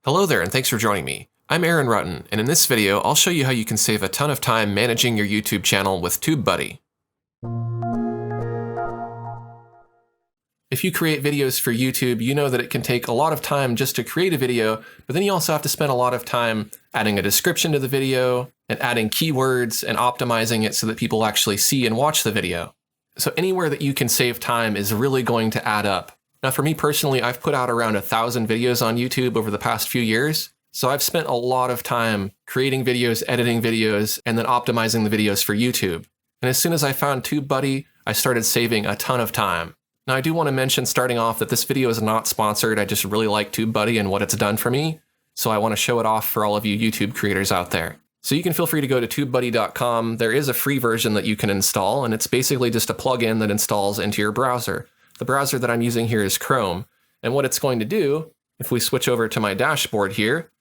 Hello there, and thanks for joining me. I'm Aaron Rutten, and in this video, I'll show you how you can save a ton of time managing your YouTube channel with TubeBuddy. If you create videos for YouTube, you know that it can take a lot of time just to create a video, but then you also have to spend a lot of time adding a description to the video, and adding keywords, and optimizing it so that people actually see and watch the video. So anywhere that you can save time is really going to add up. Now for me personally, I've put out around 1,000 videos on YouTube over the past few years. So I've spent a lot of time creating videos, editing videos, and then optimizing the videos for YouTube. And as soon as I found TubeBuddy, I started saving a ton of time. Now I do want to mention starting off that this video is not sponsored. I just really like TubeBuddy and what it's done for me. So I want to show it off for all of you YouTube creators out there. So you can feel free to go to TubeBuddy.com. There is a free version that you can install, and it's basically just a plugin that installs into your browser. The browser that I'm using here is Chrome. And what it's going to do, if we switch over to my dashboard here,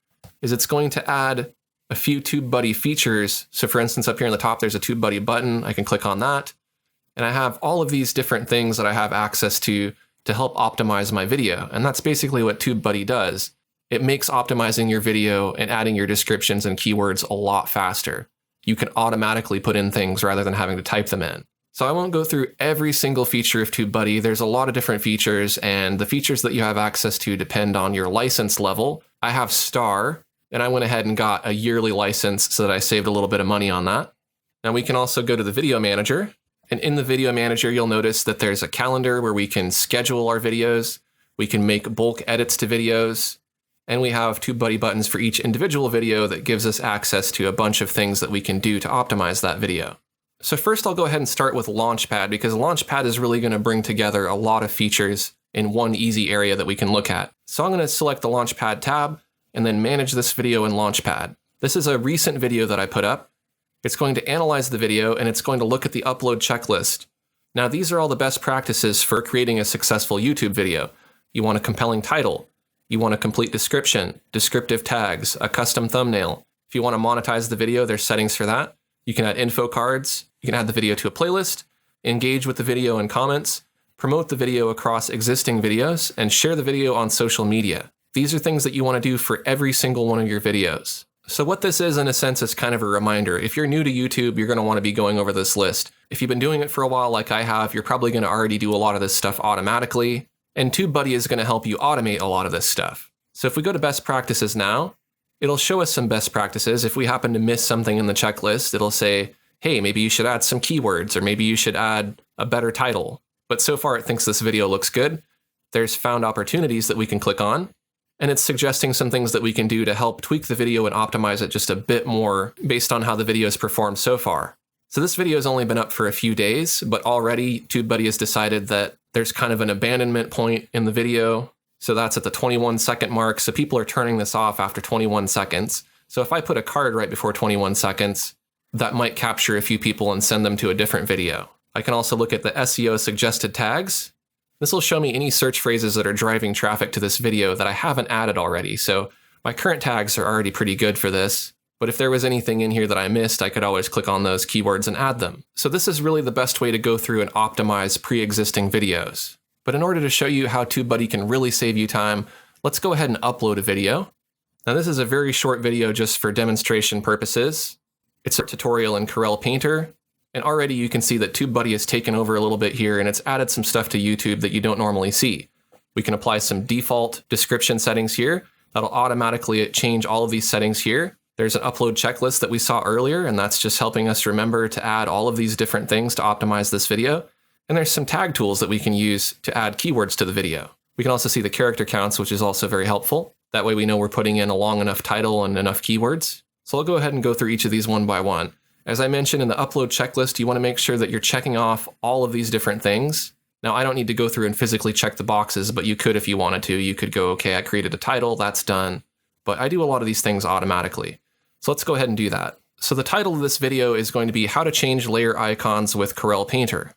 is it's going to add a few TubeBuddy features. So for instance, up here in the top, there's a TubeBuddy button. I can click on that. And I have all of these different things that I have access to help optimize my video. And that's basically what TubeBuddy does. It makes optimizing your video and adding your descriptions and keywords a lot faster. You can automatically put in things rather than having to type them in. So I won't go through every single feature of TubeBuddy. There's a lot of different features, and the features that you have access to depend on your license level. I have Star, and I went ahead and got a yearly license so that I saved a little bit of money on that. Now we can also go to the Video Manager, and in the Video Manager, you'll notice that there's a calendar where we can schedule our videos, we can make bulk edits to videos, and we have TubeBuddy buttons for each individual video that gives us access to a bunch of things that we can do to optimize that video. So first I'll go ahead and start with Launchpad, because Launchpad is really going to bring together a lot of features in one easy area that we can look at. So I'm going to select the Launchpad tab and then manage this video in Launchpad. This is a recent video that I put up. It's going to analyze the video and it's going to look at the upload checklist. Now these are all the best practices for creating a successful YouTube video. You want a compelling title. You want a complete description, descriptive tags, a custom thumbnail. If you want to monetize the video, there's settings for that. You can add info cards. You can add the video to a playlist, engage with the video in comments, promote the video across existing videos, and share the video on social media. These are things that you want to do for every single one of your videos. So what this is, in a sense, is kind of a reminder. If you're new to YouTube, you're going to want to be going over this list. If you've been doing it for a while like I have, you're probably going to already do a lot of this stuff automatically, and TubeBuddy is going to help you automate a lot of this stuff. So if we go to best practices now, it'll show us some best practices. If we happen to miss something in the checklist, it'll say, hey, maybe you should add some keywords, or maybe you should add a better title. But so far it thinks this video looks good. There's found opportunities that we can click on, and it's suggesting some things that we can do to help tweak the video and optimize it just a bit more based on how the video has performed so far. So this video has only been up for a few days, but already TubeBuddy has decided that there's kind of an abandonment point in the video. So that's at the 21-second mark. So people are turning this off after 21 seconds. So if I put a card right before 21 seconds, that might capture a few people and send them to a different video. I can also look at the Seo Suggested Tags. This will show me any search phrases that are driving traffic to this video that I haven't added already. So my current tags are already pretty good for this. But if there was anything in here that I missed, I could always click on those keywords and add them. So this is really the best way to go through and optimize pre-existing videos. But in order to show you how TubeBuddy can really save you time, let's go ahead and upload a video. Now this is a very short video just for demonstration purposes. It's a tutorial in Corel Painter, and already you can see that TubeBuddy has taken over a little bit here, and it's added some stuff to YouTube that you don't normally see. We can apply some default description settings here. That'll automatically change all of these settings here. There's an upload checklist that we saw earlier, and that's just helping us remember to add all of these different things to optimize this video. And there's some tag tools that we can use to add keywords to the video. We can also see the character counts, which is also very helpful. That way we know we're putting in a long enough title and enough keywords. So I'll go ahead and go through each of these one by one. As I mentioned in the upload checklist, you want to make sure that you're checking off all of these different things. Now, I don't need to go through and physically check the boxes, but you could if you wanted to. You could go, okay, I created a title, that's done. But I do a lot of these things automatically. So let's go ahead and do that. So the title of this video is going to be How to Change Layer Icons with Corel Painter.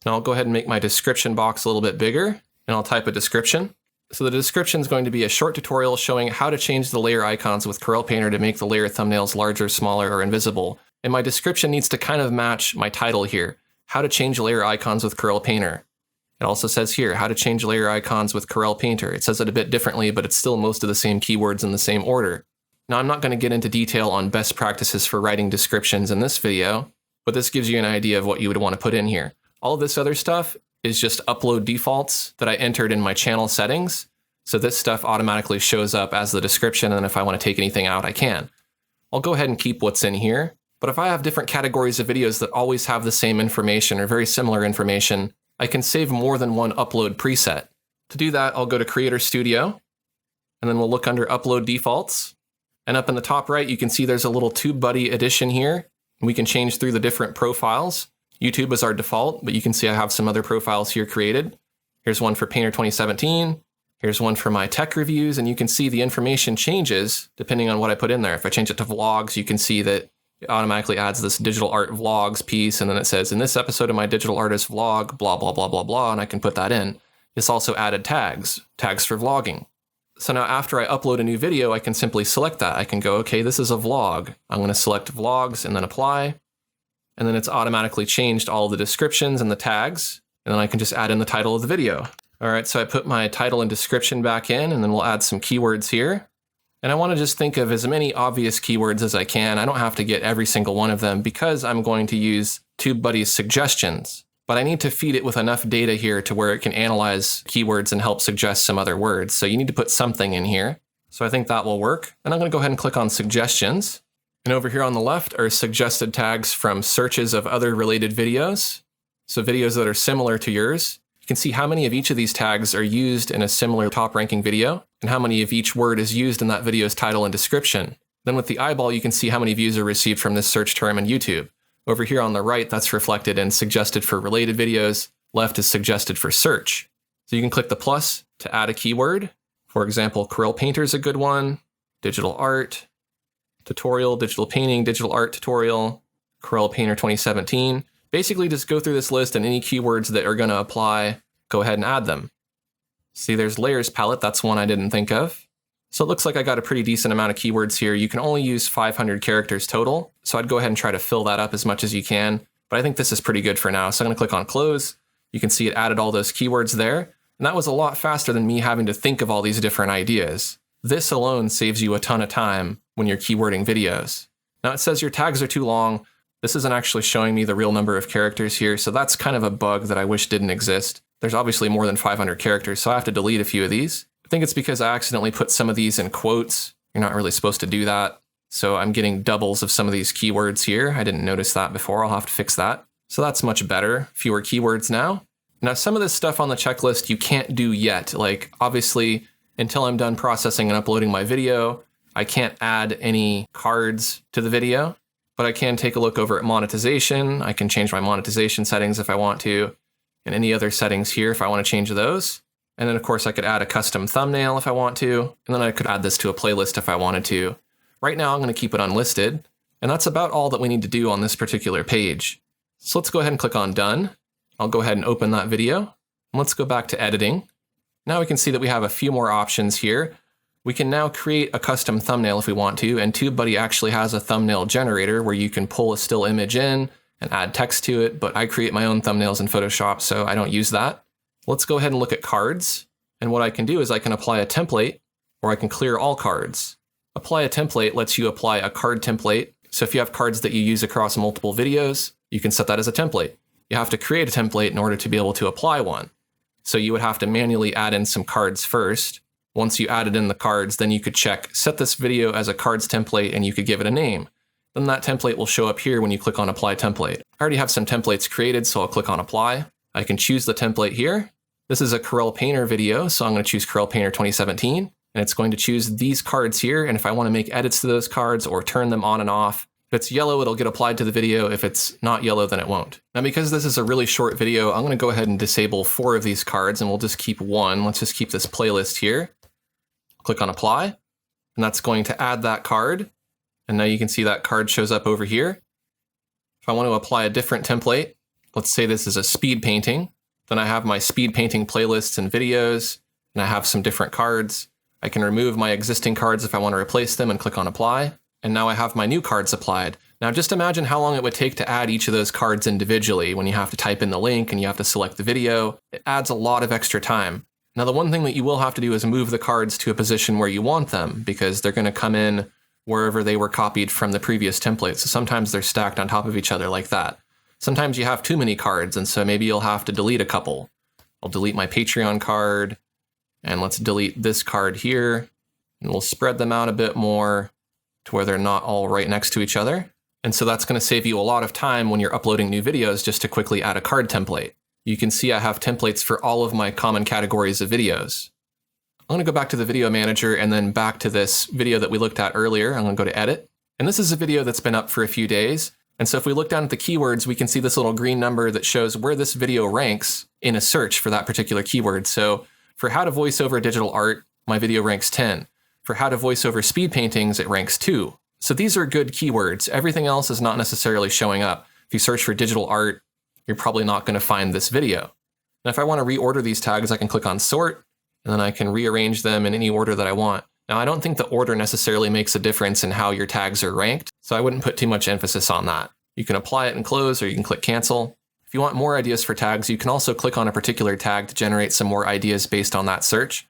Now I'll go ahead and make my description box a little bit bigger, and I'll type a description. So the description is going to be a short tutorial showing how to change the layer icons with Corel Painter to make the layer thumbnails larger, smaller, or invisible. And my description needs to kind of match my title here, How to Change Layer Icons with Corel Painter. It also says here, how to change layer icons with Corel Painter. It says it a bit differently, but it's still most of the same keywords in the same order. Now, I'm not going to get into detail on best practices for writing descriptions in this video, but this gives you an idea of what you would want to put in here. All of this other stuff is just upload defaults that I entered in my channel settings. So this stuff automatically shows up as the description, and if I want to take anything out, I can. I'll go ahead and keep what's in here, but if I have different categories of videos that always have the same information or very similar information, I can save more than one upload preset. To do that, I'll go to Creator Studio, and then we'll look under Upload Defaults. And up in the top right, you can see there's a little TubeBuddy edition here. We can change through the different profiles. YouTube is our default, but you can see I have some other profiles here created. Here's one for Painter 2017. Here's one for my tech reviews, and you can see the information changes depending on what I put in there. If I change it to vlogs, you can see that it automatically adds this digital art vlogs piece, and then it says, in this episode of my digital artist vlog, blah, blah, blah, blah, blah, and I can put that in. This also added tags for vlogging. So now after I upload a new video, I can simply select that. I can go, okay, this is a vlog. I'm going to select vlogs and then apply. And then it's automatically changed all the descriptions and the tags. And then I can just add in the title of the video. All right, so I put my title and description back in, and then we'll add some keywords here. And I want to just think of as many obvious keywords as I can. I don't have to get every single one of them because I'm going to use TubeBuddy's suggestions. But I need to feed it with enough data here to where it can analyze keywords and help suggest some other words. So you need to put something in here. So I think that will work. And I'm going to go ahead and click on suggestions. And over here on the left are suggested tags from searches of other related videos. So videos that are similar to yours. You can see how many of each of these tags are used in a similar top ranking video and how many of each word is used in that video's title and description. Then with the eyeball, you can see how many views are received from this search term in YouTube. Over here on the right, that's reflected in suggested for related videos. Left is suggested for search. So you can click the plus to add a keyword. For example, Corel Painter is a good one. Digital art, tutorial, digital painting, digital art tutorial, Corel Painter 2017. Basically just go through this list and any keywords that are going to apply, go ahead and add them. See, there's layers palette. That's one I didn't think of. So it looks like I got a pretty decent amount of keywords here. You can only use 500 characters total. So I'd go ahead and try to fill that up as much as you can. But I think this is pretty good for now. So I'm going to click on close. You can see it added all those keywords there. And that was a lot faster than me having to think of all these different ideas. This alone saves you a ton of time when you're keywording videos. Now it says your tags are too long. This isn't actually showing me the real number of characters here. So that's kind of a bug that I wish didn't exist. There's obviously more than 500 characters, so I have to delete a few of these. I think it's because I accidentally put some of these in quotes. You're not really supposed to do that. So I'm getting doubles of some of these keywords here. I didn't notice that before. I'll have to fix that. So that's much better. Fewer keywords now. Now, some of this stuff on the checklist you can't do yet. Like, obviously, until I'm done processing and uploading my video, I can't add any cards to the video. But I can take a look over at monetization. I can change my monetization settings if I want to, and any other settings here if I want to change those. And then, of course, I could add a custom thumbnail if I want to, and then I could add this to a playlist if I wanted to. Right now, I'm going to keep it unlisted, and that's about all that we need to do on this particular page. So let's go ahead and click on Done. I'll go ahead and open that video. And let's go back to editing. Now we can see that we have a few more options here. We can now create a custom thumbnail if we want to, and TubeBuddy actually has a thumbnail generator where you can pull a still image in and add text to it, but I create my own thumbnails in Photoshop, so I don't use that. Let's go ahead and look at cards. And what I can do is I can apply a template, or I can clear all cards. Apply a template lets you apply a card template. So if you have cards that you use across multiple videos, you can set that as a template. You have to create a template in order to be able to apply one. So you would have to manually add in some cards first. Once you added in the cards, then you could check, set this video as a cards template, and you could give it a name. Then that template will show up here when you click on Apply Template. I already have some templates created, so I'll click on Apply. I can choose the template here. This is a Corel Painter video, so I'm going to choose Corel Painter 2017, and it's going to choose these cards here, and if I want to make edits to those cards or turn them on and off, if it's yellow, it'll get applied to the video. If it's not yellow, then it won't. Now, because this is a really short video, I'm going to go ahead and disable 4 of these cards, and we'll just keep 1. Let's just keep this playlist here. Click on Apply, and that's going to add that card. And now you can see that card shows up over here. If I want to apply a different template, let's say this is a speed painting, then I have my speed painting playlists and videos, and I have some different cards. I can remove my existing cards if I want to replace them and click on Apply. And now I have my new cards applied. Now just imagine how long it would take to add each of those cards individually when you have to type in the link and you have to select the video. It adds a lot of extra time. Now the one thing that you will have to do is move the cards to a position where you want them, because they're going to come in wherever they were copied from the previous template. So sometimes they're stacked on top of each other like that. Sometimes you have too many cards, and so maybe you'll have to delete a couple. I'll delete my Patreon card, and let's delete this card here, and we'll spread them out a bit more to where they're not all right next to each other. And so that's going to save you a lot of time when you're uploading new videos just to quickly add a card template. You can see I have templates for all of my common categories of videos. I'm going to go back to the video manager and then back to this video that we looked at earlier. I'm going to go to edit. And this is a video that's been up for a few days. And so if we look down at the keywords, we can see this little green number that shows where this video ranks in a search for that particular keyword. So for how to voice over digital art, my video ranks 10. For how to voice over speed paintings, it ranks 2. So these are good keywords. Everything else is not necessarily showing up. If you search for digital art, you're probably not going to find this video. Now, if I want to reorder these tags, I can click on sort, and then I can rearrange them in any order that I want. Now, I don't think the order necessarily makes a difference in how your tags are ranked, so I wouldn't put too much emphasis on that. You can apply it and close, or you can click cancel. If you want more ideas for tags, you can also click on a particular tag to generate some more ideas based on that search.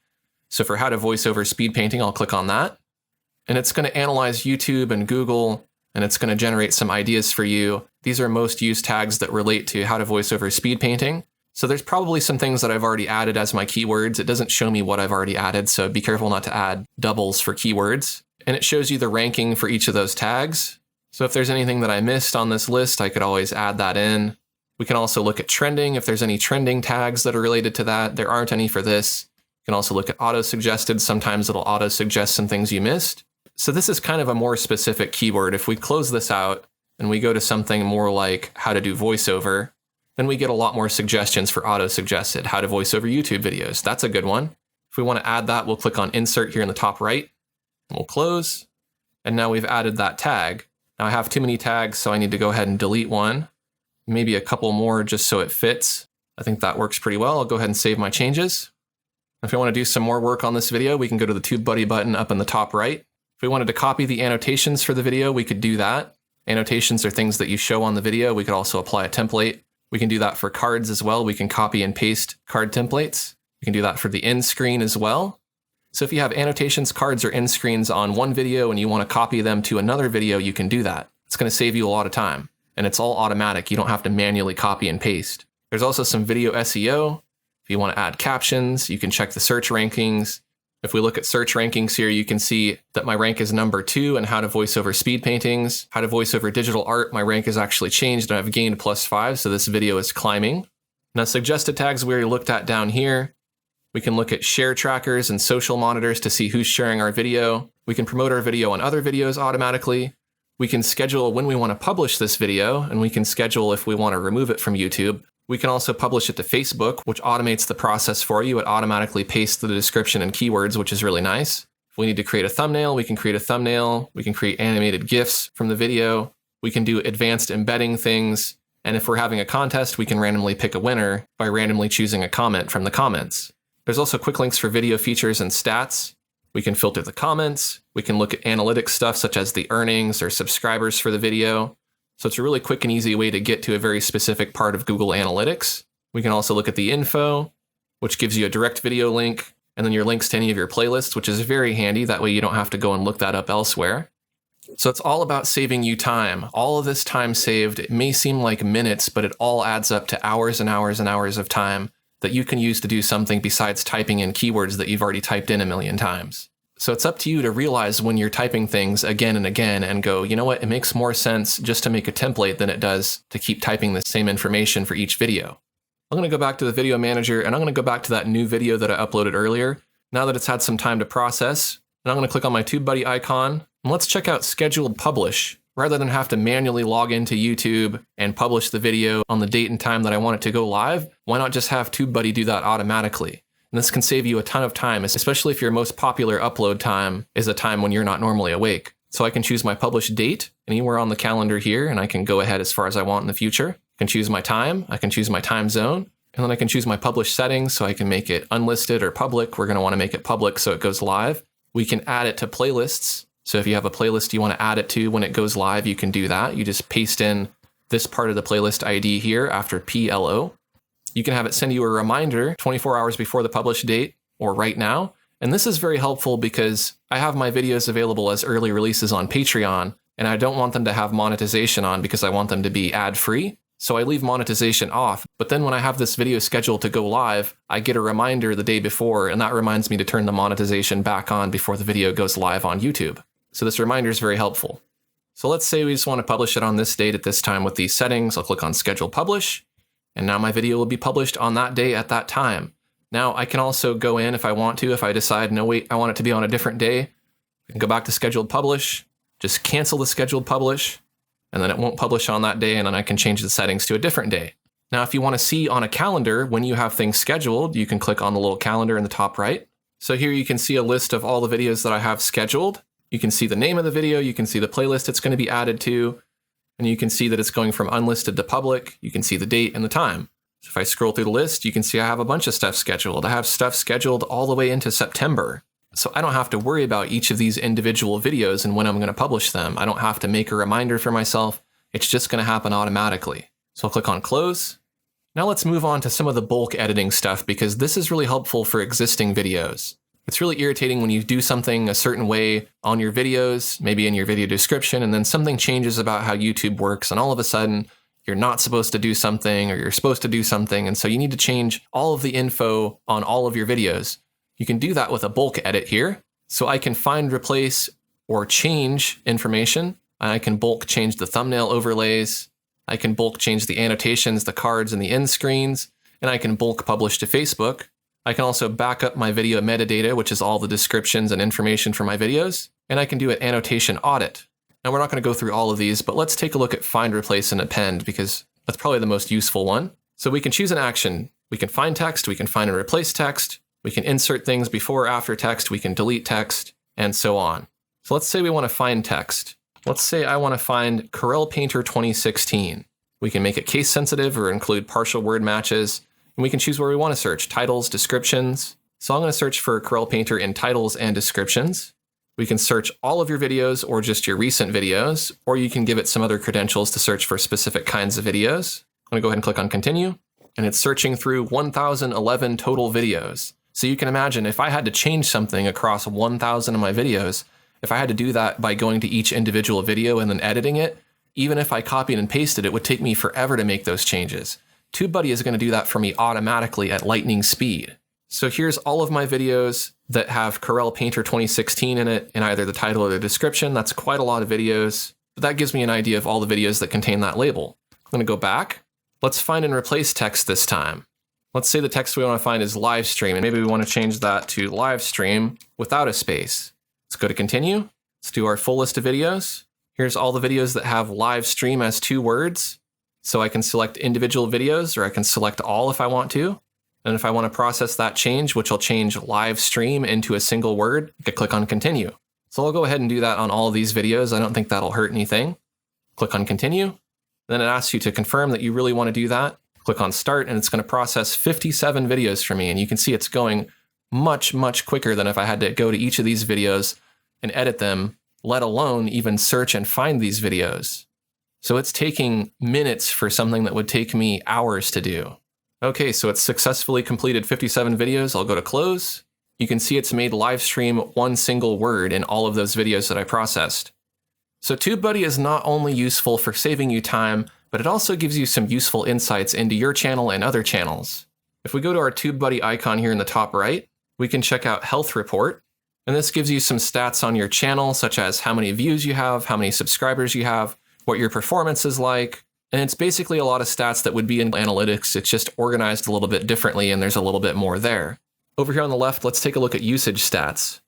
So for how to voice over speed painting, I'll click on that. And it's going to analyze YouTube and Google, and it's going to generate some ideas for you. These are most used tags that relate to how to voice over speed painting. So there's probably some things that I've already added as my keywords. It doesn't show me what I've already added, so be careful not to add doubles for keywords. And it shows you the ranking for each of those tags. So if there's anything that I missed on this list, I could always add that in. We can also look at trending. If there's any trending tags that are related to that, there aren't any for this. You can also look at auto-suggested. Sometimes it'll auto-suggest some things you missed. So this is kind of a more specific keyword. If we close this out and we go to something more like how to do voiceover, then we get a lot more suggestions for auto-suggested, how to voice over YouTube videos. That's a good one. If we want to add that, we'll click on insert here in the top right, and we'll close. And now we've added that tag. Now I have too many tags, so I need to go ahead and delete one, maybe a couple more just so it fits. I think that works pretty well. I'll go ahead and save my changes. If we want to do some more work on this video, we can go to the TubeBuddy button up in the top right. If we wanted to copy the annotations for the video, we could do that. Annotations are things that you show on the video. We could also apply a template. We can do that for cards as well. We can copy and paste card templates. We can do that for the end screen as well. So if you have annotations, cards, or end screens on one video and you want to copy them to another video, you can do that. It's going to save you a lot of time. And it's all automatic. You don't have to manually copy and paste. There's also some video SEO. If you want to add captions, you can check the search rankings. If we look at search rankings here, you can see that my rank is number 2 in how to voice over speed paintings. How to voice over digital art, my rank has actually changed and I've gained +5, so this video is climbing. Now suggested tags we already looked at down here. We can look at share trackers and social monitors to see who's sharing our video. We can promote our video on other videos automatically. We can schedule when we want to publish this video, and we can schedule if we want to remove it from YouTube. We can also publish it to Facebook, which automates the process for you. It automatically pastes the description and keywords, which is really nice. If we need to create a thumbnail, we can create a thumbnail. We can create animated GIFs from the video. We can do advanced embedding things. And if we're having a contest, we can randomly pick a winner by randomly choosing a comment from the comments. There's also quick links for video features and stats. We can filter the comments. We can look at analytics stuff such as the earnings or subscribers for the video. So it's a really quick and easy way to get to a very specific part of Google Analytics. We can also look at the info, which gives you a direct video link, and then your links to any of your playlists, which is very handy. That way you don't have to go and look that up elsewhere. So it's all about saving you time. All of this time saved, it may seem like minutes, but it all adds up to hours and hours and hours of time that you can use to do something besides typing in keywords that you've already typed in a million times. So it's up to you to realize when you're typing things again and again and go, you know what, it makes more sense just to make a template than it does to keep typing the same information for each video. I'm going to go back to the video manager and I'm going to go back to that new video that I uploaded earlier. Now that it's had some time to process, and I'm going to click on my TubeBuddy icon and let's check out scheduled publish. Rather than have to manually log into YouTube and publish the video on the date and time that I want it to go live, why not just have TubeBuddy do that automatically? And this can save you a ton of time, especially if your most popular upload time is a time when you're not normally awake. So I can choose my published date anywhere on the calendar here, and I can go ahead as far as I want in the future. I can choose my time, I can choose my time zone, and then I can choose my published settings, so I can make it unlisted or public. We're going to want to make it public so it goes live. We can add it to playlists. So if you have a playlist you want to add it to when it goes live, you can do that. You just paste in this part of the playlist ID here after PLO. You can have it send you a reminder 24 hours before the published date or right now. And this is very helpful because I have my videos available as early releases on Patreon, and I don't want them to have monetization on because I want them to be ad-free. So I leave monetization off, but then when I have this video scheduled to go live, I get a reminder the day before, and that reminds me to turn the monetization back on before the video goes live on YouTube. So this reminder is very helpful. So let's say we just want to publish it on this date at this time with these settings. I'll click on Schedule Publish, and now my video will be published on that day at that time. Now I can also go in if I want to, if I decide, no wait, I want it to be on a different day. I can go back to Scheduled Publish, just cancel the Scheduled Publish, and then it won't publish on that day, and then I can change the settings to a different day. Now, if you want to see on a calendar when you have things scheduled, you can click on the little calendar in the top right. So here you can see a list of all the videos that I have scheduled. You can see the name of the video, you can see the playlist it's going to be added to, and you can see that it's going from unlisted to public. You can see the date and the time. So if I scroll through the list, you can see I have a bunch of stuff scheduled. I have stuff scheduled all the way into September. So I don't have to worry about each of these individual videos and when I'm going to publish them. I don't have to make a reminder for myself. It's just going to happen automatically. So I'll click on Close. Now let's move on to some of the bulk editing stuff because this is really helpful for existing videos. It's really irritating when you do something a certain way on your videos, maybe in your video description, and then something changes about how YouTube works, and all of a sudden you're not supposed to do something or you're supposed to do something, and so you need to change all of the info on all of your videos. You can do that with a bulk edit here. So I can find, replace, or change information. I can bulk change the thumbnail overlays. I can bulk change the annotations, the cards, and the end screens, and I can bulk publish to Facebook. I can also back up my video metadata, which is all the descriptions and information for my videos, and I can do an annotation audit. Now we're not going to go through all of these, but let's take a look at find, replace, and append because that's probably the most useful one. So we can choose an action. We can find text, we can find and replace text, we can insert things before or after text, we can delete text, and so on. So let's say we want to find text. Let's say I want to find Corel Painter 2016. We can make it case sensitive or include partial word matches. And we can choose where we want to search, titles, descriptions. So I'm going to search for Corel Painter in titles and descriptions. We can search all of your videos or just your recent videos, or you can give it some other credentials to search for specific kinds of videos. I'm going to go ahead and click on continue, and it's searching through 1,011 total videos. So you can imagine if I had to change something across 1,000 of my videos, if I had to do that by going to each individual video and then editing it, even if I copied and pasted, it would take me forever to make those changes. TubeBuddy is going to do that for me automatically at lightning speed. So here's all of my videos that have Corel Painter 2016 in it in either the title or the description. That's quite a lot of videos, but that gives me an idea of all the videos that contain that label. I'm going to go back. Let's find and replace text this time. Let's say the text we want to find is live stream, and maybe we want to change that to live stream without a space. Let's go to continue. Let's do our full list of videos. Here's all the videos that have live stream as 2 words. So I can select individual videos, or I can select all if I want to. And if I want to process that change, which will change live stream into a single word, I can click on continue. So I'll go ahead and do that on all of these videos. I don't think that'll hurt anything. Click on continue. Then it asks you to confirm that you really want to do that. Click on start, and it's going to process 57 videos for me. And you can see it's going much, much quicker than if I had to go to each of these videos and edit them, let alone even search and find these videos. So it's taking minutes for something that would take me hours to do. Okay, so it's successfully completed 57 videos. I'll go to close. You can see it's made live stream 1 single word in all of those videos that I processed. So TubeBuddy is not only useful for saving you time, but it also gives you some useful insights into your channel and other channels. If we go to our TubeBuddy icon here in the top right, we can check out Health Report. And this gives you some stats on your channel, such as how many views you have, how many subscribers you have, what your performance is like. And it's basically a lot of stats that would be in analytics. It's just organized a little bit differently, and there's a little bit more there. Over here on the left, let's take a look at usage stats.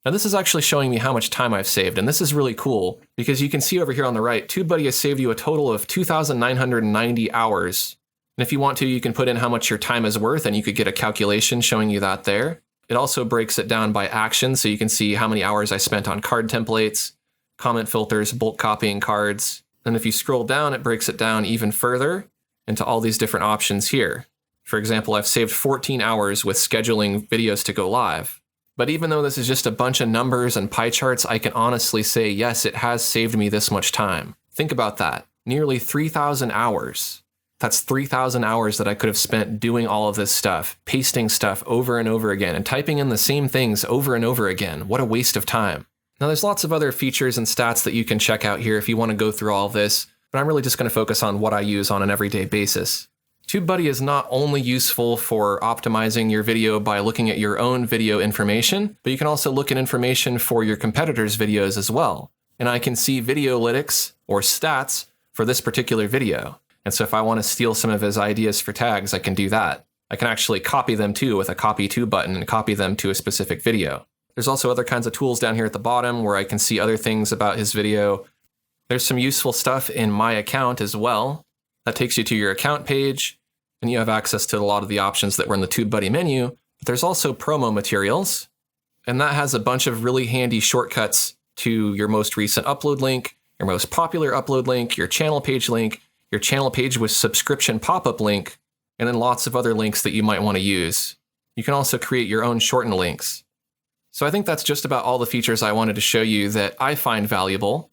Now this is actually showing me how much time I've saved, and this is really cool because you can see over here on the right, TubeBuddy has saved you a total of 2,990 hours. And if you want to, you can put in how much your time is worth, and you could get a calculation showing you that there. It also breaks it down by action, so you can see how many hours I spent on card templates, comment filters, bulk copying cards. And if you scroll down, it breaks it down even further into all these different options here. For example, I've saved 14 hours with scheduling videos to go live. But even though this is just a bunch of numbers and pie charts, I can honestly say, yes, it has saved me this much time. Think about that. Nearly 3,000 hours. That's 3,000 hours that I could have spent doing all of this stuff, pasting stuff over and over again, and typing in the same things over and over again. What a waste of time. Now, there's lots of other features and stats that you can check out here if you want to go through all of this, but I'm really just going to focus on what I use on an everyday basis. TubeBuddy is not only useful for optimizing your video by looking at your own video information, but you can also look at information for your competitors' videos as well. And I can see Videolytics or stats for this particular video. And so if I want to steal some of his ideas for tags, I can do that. I can actually copy them too with a copy to button and copy them to a specific video. There's also other kinds of tools down here at the bottom where I can see other things about his video. There's some useful stuff in My Account as well. That takes you to your account page, and you have access to a lot of the options that were in the TubeBuddy menu. But there's also promo materials, and that has a bunch of really handy shortcuts to your most recent upload link, your most popular upload link, your channel page with subscription pop-up link, and then lots of other links that you might want to use. You can also create your own shortened links. So I think that's just about all the features I wanted to show you that I find valuable.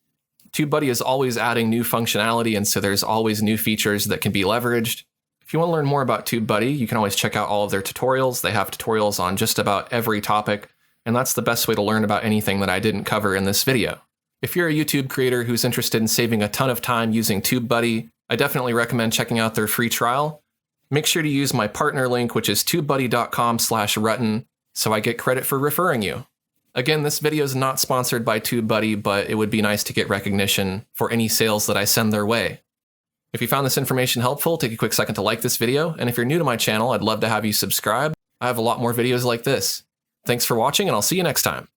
TubeBuddy is always adding new functionality, and so there's always new features that can be leveraged. If you want to learn more about TubeBuddy, you can always check out all of their tutorials. They have tutorials on just about every topic, and that's the best way to learn about anything that I didn't cover in this video. If you're a YouTube creator who's interested in saving a ton of time using TubeBuddy, I definitely recommend checking out their free trial. Make sure to use my partner link, which is tubebuddy.com/Rutten, so I get credit for referring you. Again, this video is not sponsored by TubeBuddy, but it would be nice to get recognition for any sales that I send their way. If you found this information helpful, take a quick second to like this video, and if you're new to my channel, I'd love to have you subscribe. I have a lot more videos like this. Thanks for watching, and I'll see you next time.